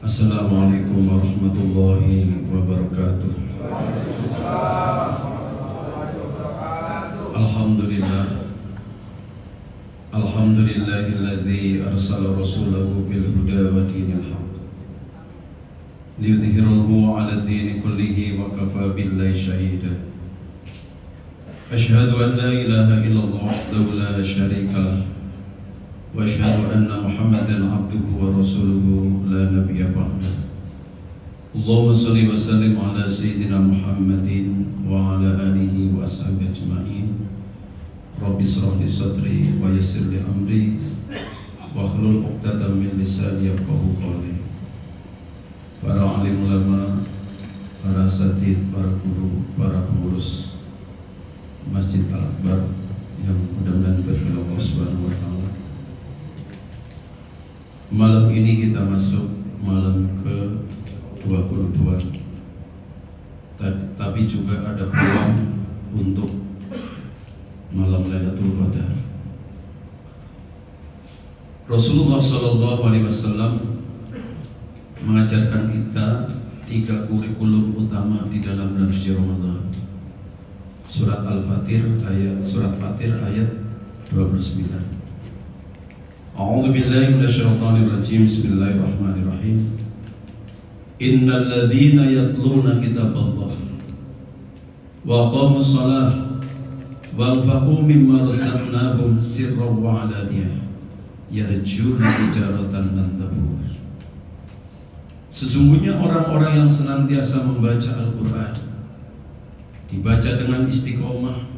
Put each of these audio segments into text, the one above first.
Assalamualaikum warahmatullahi wabarakatuh. Alhamdulillah. Alhamdulillahilladzi arsala rasulahu bil huda wa dinil haqq liyudhhirahu 'ala ad-dini kullihi wa kafa billahi shahida. Asyhadu an la ilaha illallah wahdahu la syarika lah wa asyhadu anna Muhammadan 'abduhu wa rasuluhu la nabiyya ba'dahu. Allahumma shalli wa sallim 'ala sayyidina Muhammadin wa 'ala alihi wa ashabihi ajma'in. Rabbi shrah li sadri wa yassir li amri wa hlul 'uqdatam min lisani yafqahu qawli. Para alim ulama, para asatidz, para guru, para pengurus Masjid Al-Akbar yang mudah-mudahan berfirman Allah Subhanahu wa taala. Malam ini kita masuk malam ke-22. Tapi juga ada peluang untuk malam Lailatul Qadar. Rasulullah sallallahu alaihi wasallam mengajarkan kita 3 kurikulum utama di dalam bulan suci Ramadan. Surat Al-Fatir ayat 29. A'udzu billahi minasyaitonir rajim. Bismillahirrahmanirrahim. Innal ladzina yatluna kitaballah wa aqamus shalah wa anfaqu mimma razaqnahum sirran wa 'alaniyah yarjuna tijaratan lan tabur. Sesungguhnya orang-orang yang senantiasa membaca Al-Qur'an, dibaca dengan istiqomah,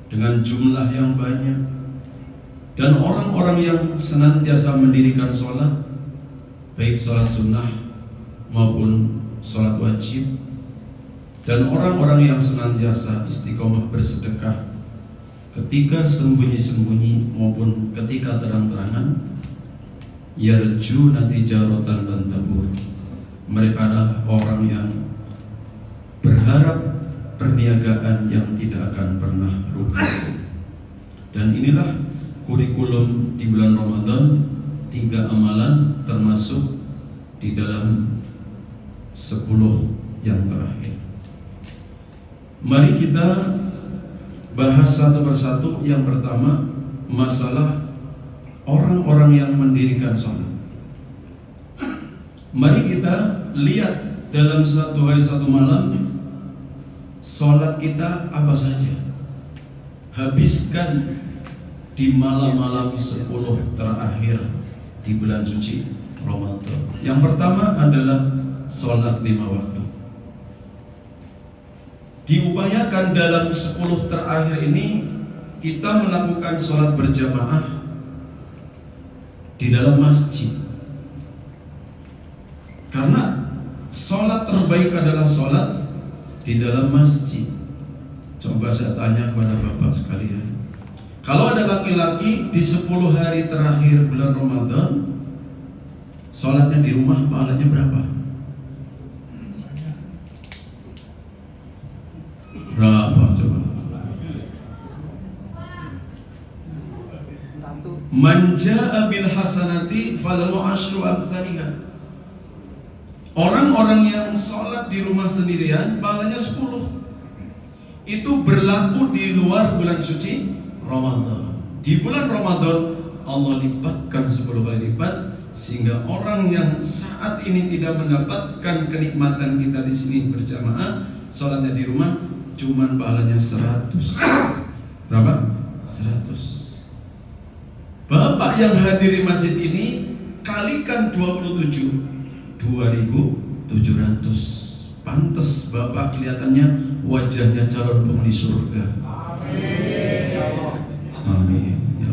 dengan jumlah yang banyak, dan orang-orang yang senantiasa mendirikan sholat, baik sholat sunnah maupun sholat wajib, dan orang-orang yang senantiasa istiqomah bersedekah ketika sembunyi-sembunyi maupun ketika terang-terangan, yarjuna tijaratan lan tabur. Mereka adalah orang yang berharap perniagaan yang tidak akan pernah rugi. Dan inilah kurikulum di bulan Ramadan, 3 amalan termasuk di dalam 10 yang terakhir. Mari kita bahas satu persatu. Yang pertama, masalah orang-orang yang mendirikan sholat. Mari kita lihat dalam satu hari satu malam, sholat kita apa saja. Habiskan di malam-malam 10 terakhir di bulan suci Ramadan. Yang pertama adalah sholat 5 waktu. Diupayakan dalam 10 terakhir ini kita melakukan sholat berjamaah di dalam masjid. Karena sholat terbaik adalah sholat di dalam masjid. Coba saya tanya kepada bapak sekalian, kalau ada laki-laki di 10 hari terakhir bulan Ramadan, sholatnya di rumah pahalanya berapa? Berapa coba? Man jaa bil hasanati falahu asyru amthaliha. Orang-orang yang sholat di rumah sendirian pahalanya 10. Itu berlaku di luar bulan suci Ramadan. Di bulan Ramadan Allah lipatkan 10 kali lipat, sehingga orang yang saat ini tidak mendapatkan kenikmatan kita di sini berjamaah, sholatnya di rumah cuman pahalanya 100. Berapa? 100. Bapak yang hadir di masjid ini kalikan 27, 2.700. Pantes Bapak kelihatannya wajahnya calon penghuni surga. Amin. Ya.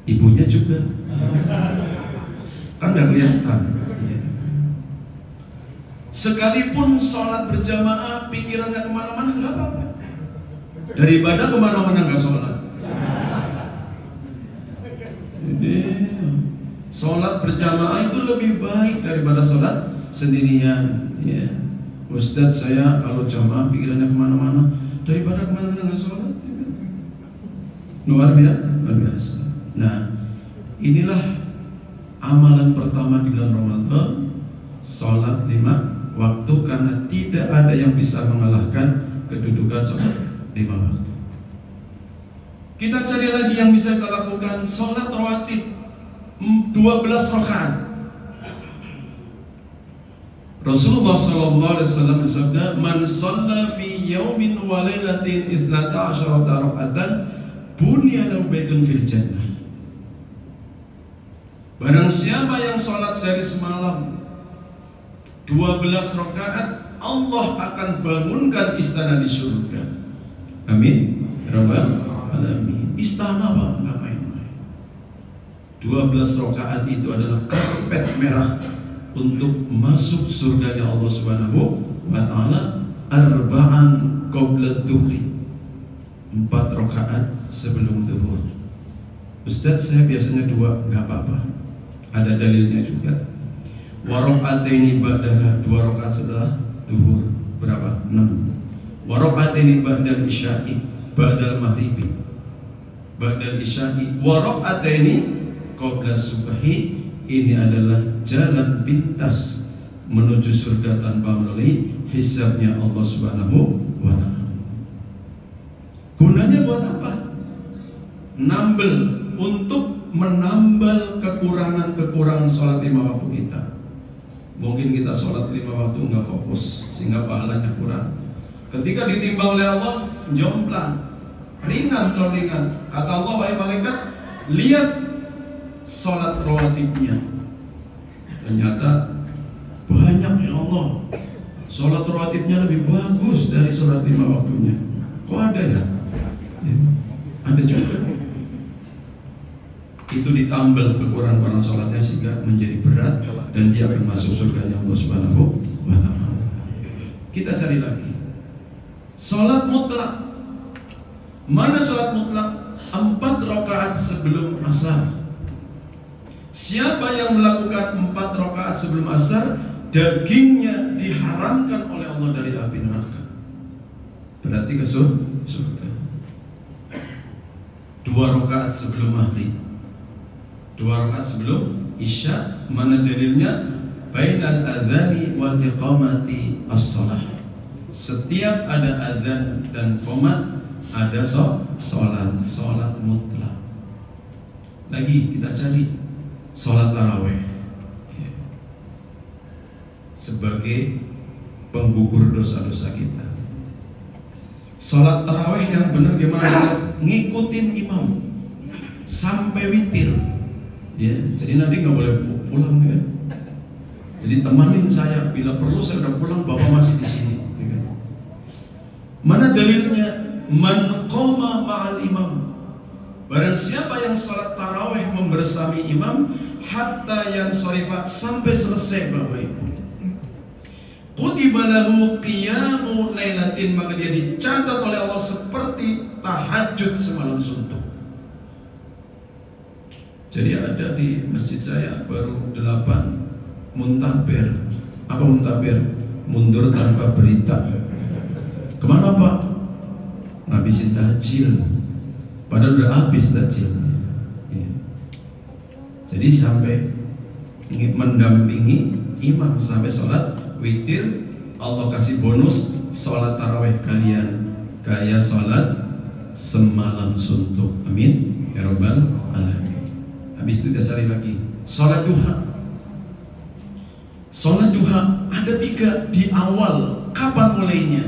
Ibunya juga kan gak kelihatan. Sekalipun sholat berjamaah pikirannya kemana-mana gak apa-apa, daripada kemana-mana gak sholat. Jadi sholat berjamaah itu lebih baik daripada sholat sendirian. Ya, Ustadz, saya kalau jamaah pikirannya kemana-mana, daripada kemana-mana nggak sholat. Luar biasa. Nah, inilah amalan pertama di bulan Ramadan, sholat 5 waktu, karena tidak ada yang bisa mengalahkan kedudukan sholat 5 waktu. Kita cari lagi yang bisa kita lakukan, sholat rawatib 12 rakaat. Rasulullah SAW bersabda, "Man shalla fi yaumin wa lailatin 12 raka'atan, bunya lahu baitun fil jannah." Barang siapa yang sholat sehari semalam 12 rakaat, Allah akan bangunkan istana di surga. Amin. Rabbal alamin. Istana apa? Enggak main-main. 12 rakaat itu adalah karpet merah untuk masuk surganya Allah Subhanahu wa taala. Arba'an qabla dhuhri, 4 rakaat sebelum zuhur. Ustaz, saya biasanya 2, enggak apa-apa. Ada dalilnya juga. Wa raka'ataini ba'daha, 2 rakaat setelah zuhur. Berapa? 6. Wa raka'ataini ba'dal isya'i, ba'dal maghribi, ba'dal isya'i, wa raka'ataini qabla subhi. Ini adalah jalan pintas menuju surga tanpa melalui hisabnya Allah Subhanahu wa taala. Gunanya buat apa? Untuk menambal kekurangan sholat 5 waktu kita. Mungkin kita sholat 5 waktu nggak fokus sehingga pahalanya kurang. Ketika ditimbang oleh Allah, jomplang, ringan kalau ringan. Kata Allah, wahai malaikat, lihat sholat rawatibnya. Ternyata banyak, ya Allah, sholat rawatibnya lebih bagus dari sholat 5 waktunya. Kok ada ya? Ada juga. Itu ditambal kekurangan sholatnya sehingga menjadi berat dan dia akan masuk surganya Allah Subhanahu wa taala. Kita cari lagi sholat mutlak. Mana sholat mutlak? 4 rakaat sebelum asar. Siapa yang melakukan 4 rakaat sebelum asar, dagingnya diharamkan oleh Allah dari api neraka. Berarti ke surga. 2 rakaat sebelum maghrib, 2 rakaat sebelum isya. Mana dalilnya? Bainal adzani wal iqamati as-shalah. Setiap ada adzan dan qomat ada sholat mutlak. Lagi kita cari sholat tarawih sebagai penggugur dosa-dosa kita. Sholat tarawih yang benar gimana? Ngikutin imam sampai witir. Ya, jadi nanti nggak boleh pulang ya. Jadi temanin saya, bila perlu saya udah pulang, bapak masih di sini. Ya. Mana dalilnya? Man qoma ma'al imam. Barang siapa yang sholat tarawih membersami imam hatta yang sharifat, sampai selesai Bapak Ibu, kutiba lahu qiyamu lailatin, maka dia dicatat oleh Allah seperti tahajud semalam suntuk. Jadi ada di masjid saya baru 8 muntaber. Apa muntaber? Mundur tanpa berita. Kemana Pak? Ngabisin tajil. Padahal udah habis tajilnya. Ya. Jadi sampai mendampingi imam sampai sholat witir, Allah kasih bonus sholat tarawih kalian kayak sholat semalam suntuk. Amin ya rabbal alamin. Habis itu kita cari lagi sholat duha. Sholat duha ada 3 di awal. Kapan mulainya?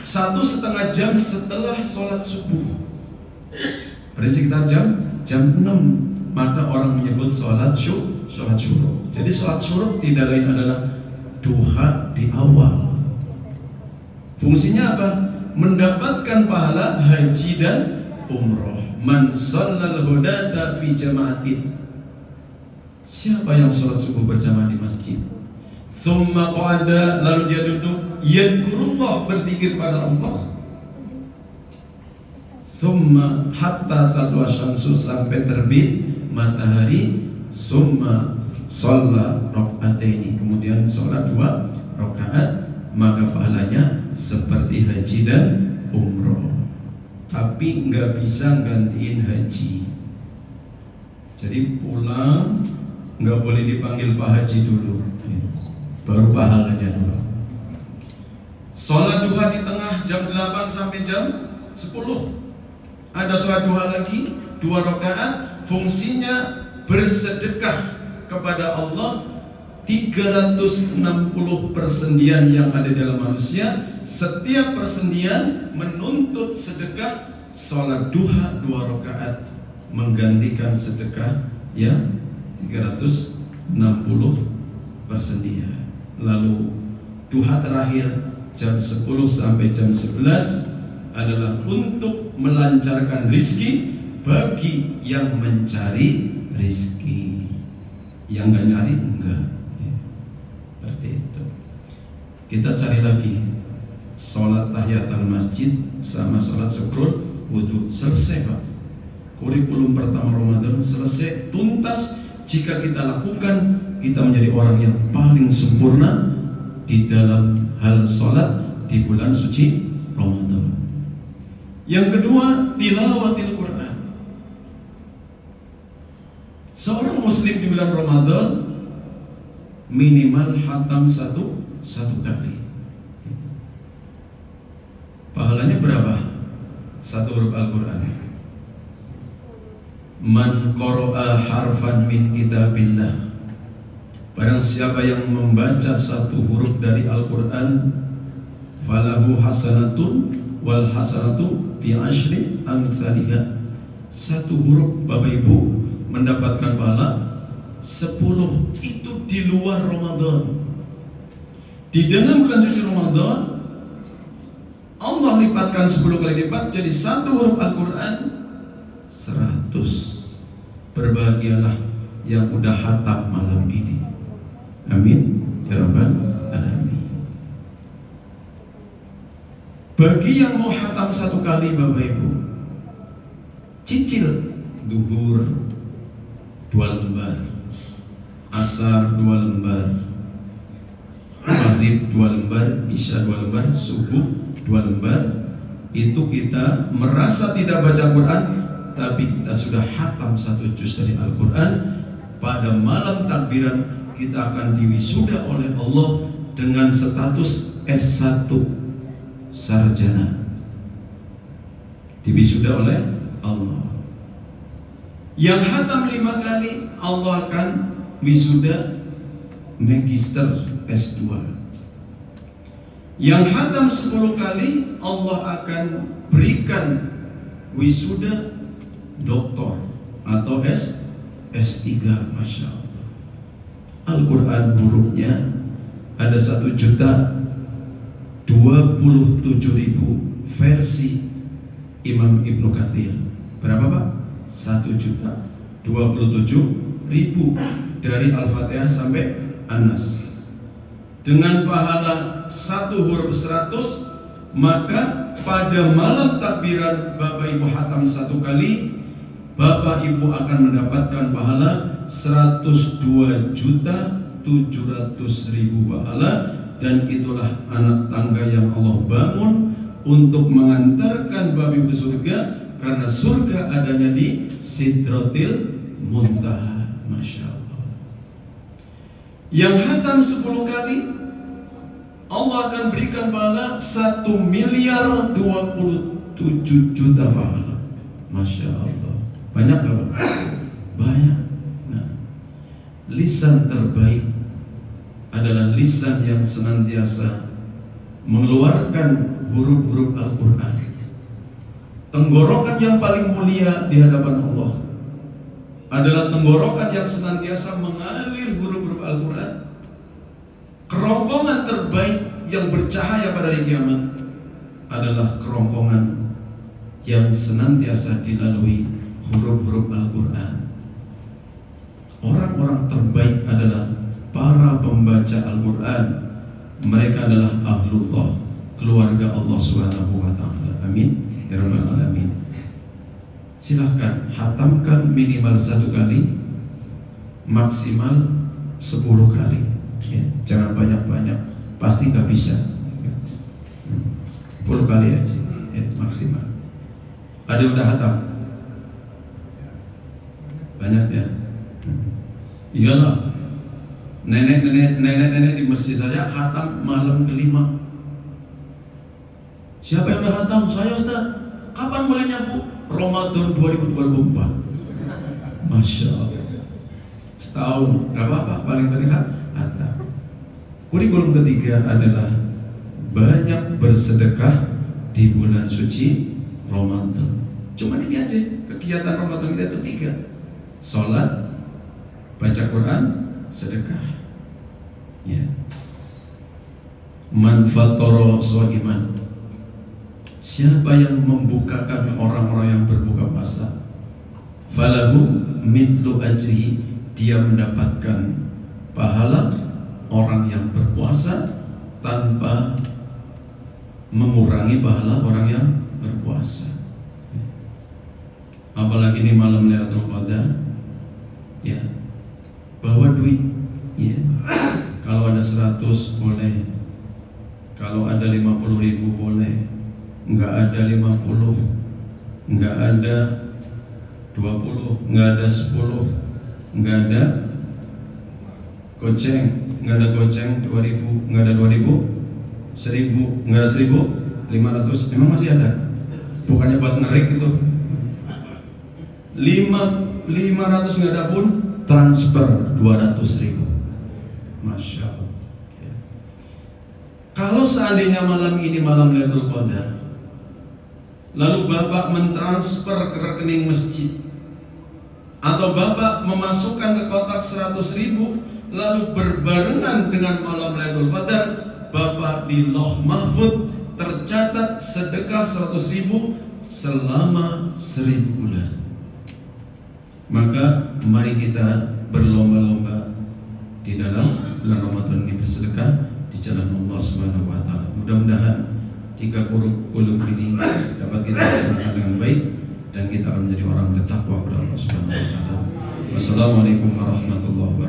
1,5 jam setelah sholat subuh. Pada sekitar jam 6, maka orang menyebut sholat syuruk. Jadi sholat syuruk tidak lain adalah duha di awal. Fungsinya apa? Mendapatkan pahala haji dan umroh. Man shallal ghadata fi jama'atin. Siapa yang sholat subuh berjamaah di masjid, thumma qa'ada, lalu dia duduk, yadhkurullah, berzikir pada Allah, thumma hatta tatlu'a syamsu, sampai terbit matahari, thumma shalla raka'ataini, kemudian sholat 2 rakaat, maka pahalanya seperti haji dan umroh. Tapi nggak bisa gantiin haji. Jadi pulang nggak boleh dipanggil Pak Haji dulu, baru pahalanya dulu. Sholat duha di tengah jam 8 sampai jam 10. Ada sholat duha lagi 2 rakaat, fungsinya bersedekah kepada Allah. 360 persendian yang ada dalam manusia, setiap persendian menuntut sedekah. Sholat duha 2 rakaat menggantikan sedekah ya 360 persendian. Lalu duha terakhir jam 10 sampai jam 11 adalah untuk melancarkan rizki bagi yang mencari rizki. Yang nggak nyari enggak. Seperti itu. Kita cari lagi sholat tahiyatul masjid sama sholat syukur wudhu. Selesai Pak. Kurikulum pertama Ramadan selesai tuntas. Jika kita lakukan, kita menjadi orang yang paling sempurna di dalam hal sholat di bulan suci Ramadan. Yang kedua, tilawatil Quran. Seorang muslim di bulan Ramadan minimal khatam satu kali. Pahalanya berapa? 1 huruf Al-Quran. Man qara'a harfan min kitabillah, barang siapa yang membaca 1 huruf dari Al-Quran, falahu hasanatun wal hasanatu bi asyri amsalihha. 1 huruf Bapak Ibu mendapatkan pahala 10. Itu di luar Ramadan. Di dalam bulan suci Ramadan Allah lipatkan 10 kali lipat, jadi 1 huruf Al-Quran 100. Berbahagialah yang udah hatam malam ini. Amin ya rabbal alamin. Bagi yang mau hatam 1 kali Bapak Ibu, cicil duhur 2 lembar, asar 2 lembar, maghrib 2 lembar, isya 2 lembar, subuh 2 lembar. Itu kita merasa tidak baca Quran, tapi kita sudah hatam 1 juz dari Al-Quran. Pada malam takbiran kita akan diwisuda oleh Allah dengan status S1 sarjana. Diwisuda oleh Allah. Yang hatam 5 kali Allah akan wisuda magister S2. Yang hatam 10 kali Allah akan berikan wisuda doktor atau S3. Masya Allah. Al-Quran hurufnya ada 1.027.000 versi Imam Ibnu Katsir. Berapa Pak? 1.027.000 dari Al-Fatihah sampai An-Nas. Dengan pahala 1 huruf 100, maka pada malam takbiran Bapak Ibu hatam 1 kali, Bapak Ibu akan mendapatkan pahala 102.700.000 pahala. Dan itulah anak tangga yang Allah bangun untuk mengantarkan Bapak Ibu surga, karena surga adanya di Sidratil Muntaha. Masya Allah. Yang hatam 10 kali Allah akan berikan pahala 1.027.000.000 pahala. Masya Allah. Banyak gak Pak? Banyak. Nah, lisan terbaik adalah lisan yang senantiasa mengeluarkan huruf-huruf Al-Quran. Tenggorokan yang paling mulia di hadapan Allah adalah tenggorokan yang senantiasa mengalir huruf-huruf Al-Quran. Kerongkongan terbaik yang bercahaya pada hari kiamat adalah kerongkongan yang senantiasa dilalui huruf-huruf Al-Quran. Orang-orang terbaik adalah para pembaca Al-Quran. Mereka adalah ahlullah, keluarga Allah Subhanahu wa ta'ala. Amin ya rabbal alamin. Silahkan hatamkan minimal 1 kali, maksimal 10 kali ya. Jangan banyak-banyak, pasti gak bisa. 10 kali aja ya, maksimal. Ada yang udah hatam? Banyak ya. Iyalah, nenek di masjid saja khatam malam kelima. Siapa yang udah khatam? Saya, Ustaz. Kapan mulainya, Bu? Ramadan 2024. Masya Allah. Setahun, gak apa-apa. Paling penting khatam. Kurikulum ketiga adalah banyak bersedekah di bulan suci Ramadan. Cuma ini aja kegiatan Ramadan kita itu 3: sholat, baca Quran, sedekah. Ya. Man fattara sha'iman. Siapa yang membukakan orang-orang yang berbuka puasa, falahu mithlu ajrihi, dia mendapatkan pahala orang yang berpuasa tanpa mengurangi pahala orang yang berpuasa. Apalagi ini malam Lailatul Qadar, ya, bawa duit, ya. Kalau ada 100 boleh, kalau ada 50.000 boleh, nggak ada 50, nggak ada 20, nggak ada 10, nggak ada goceng, nggak ada goceng 2.000, nggak ada 2.000, 1.000, nggak ada 1.500, emang masih ada? Bukannya buat ngerik gitu. 500 nggak ada pun transfer 200.000. Masya Allah. Kalau seandainya malam ini malam Lailatul Qadar, lalu Bapak mentransfer ke rekening masjid, atau Bapak memasukkan ke kotak 100.000, lalu berbarengan dengan malam Lailatul Qadar, Bapak di Lauh Mahfud tercatat sedekah 100.000 selama 1000 bulan. Maka mari kita berlomba-lomba di dalam bulan Ramadan ini bersedekah di jalan Allah Subhanahu wa taala. Mudah-mudahan 3 kurikulum ini dapat kita laksanakan dengan baik dan kita akan menjadi orang bertakwa kepada Allah Subhanahu wa taala. Wassalamualaikum warahmatullahi wabarakatuh.